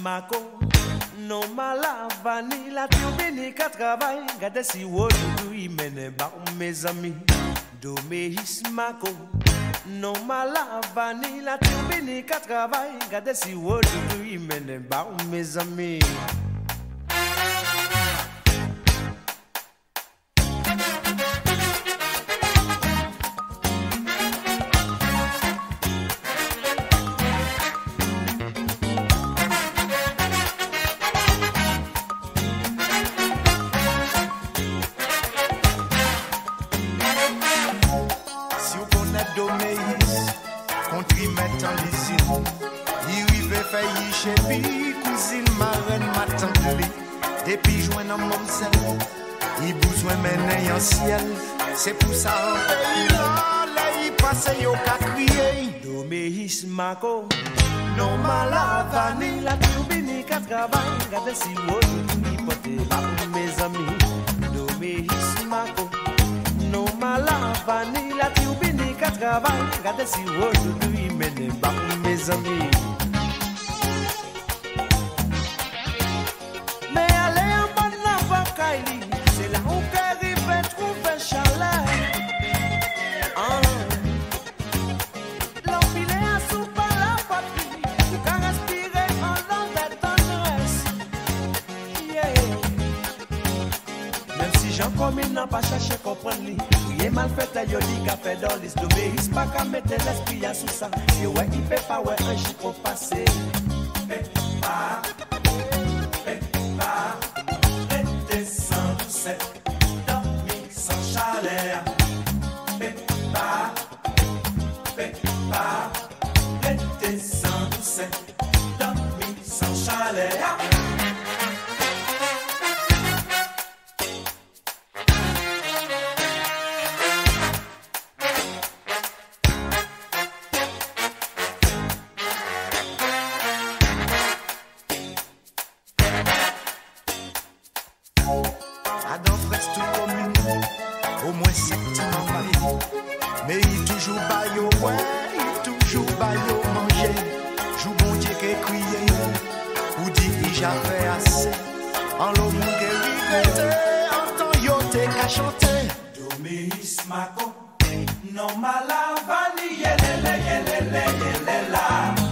Mako, non malavani, la turbine qu'à travail, gade si wodou y mène ba mes amis. Domeyis Mako, non malavani, la turbine qu'à travail, gade si wodou y mène ba mes amis. Domeyis, contre mettre en l'usine. Il rive failli chez lui, cousine marraine m'attendait. Depuis joint dans mon sel, il besoin mener en ciel. C'est pour ça en pays là, il passe yo qu'à crier. Domeyis Mako, non malavani, la turbine qu'à travail, gade si wodou y pote ba mes amis. Domeyis Mako, non malavani, la turbine qu'à travail, gade si wodou y mène ba mes amis. Mais allez en bonne la vakaili, c'est là où qu'arrive trouver chaleur. L'empilé à soupe à la patrie, tu can respirer en l'envers tendresse. Yeah. Même si j'en commune n'a pas cherché comprendre lui. Il est mal fait à yoli qu'a fait dans l'is Domeyis pas qu'à mettre l'esprit à sous ça. Et ouais il fait pas ouais un chic au passé. Redescend cette dormi sans chaleur. Redescend cette dormi sans chaleur. Dans presque tout commune, au moins 7 ans marié. Mais il toujours baillot, ouais, il toujours baillot manger. Joue bon Dieu qui crié, ou dit que j'avais assez. En l'eau mon guéri regretté, en temps yo t'es qu'à chanter. Domeyis Mako, non malavani, yelele, yelele, yelele.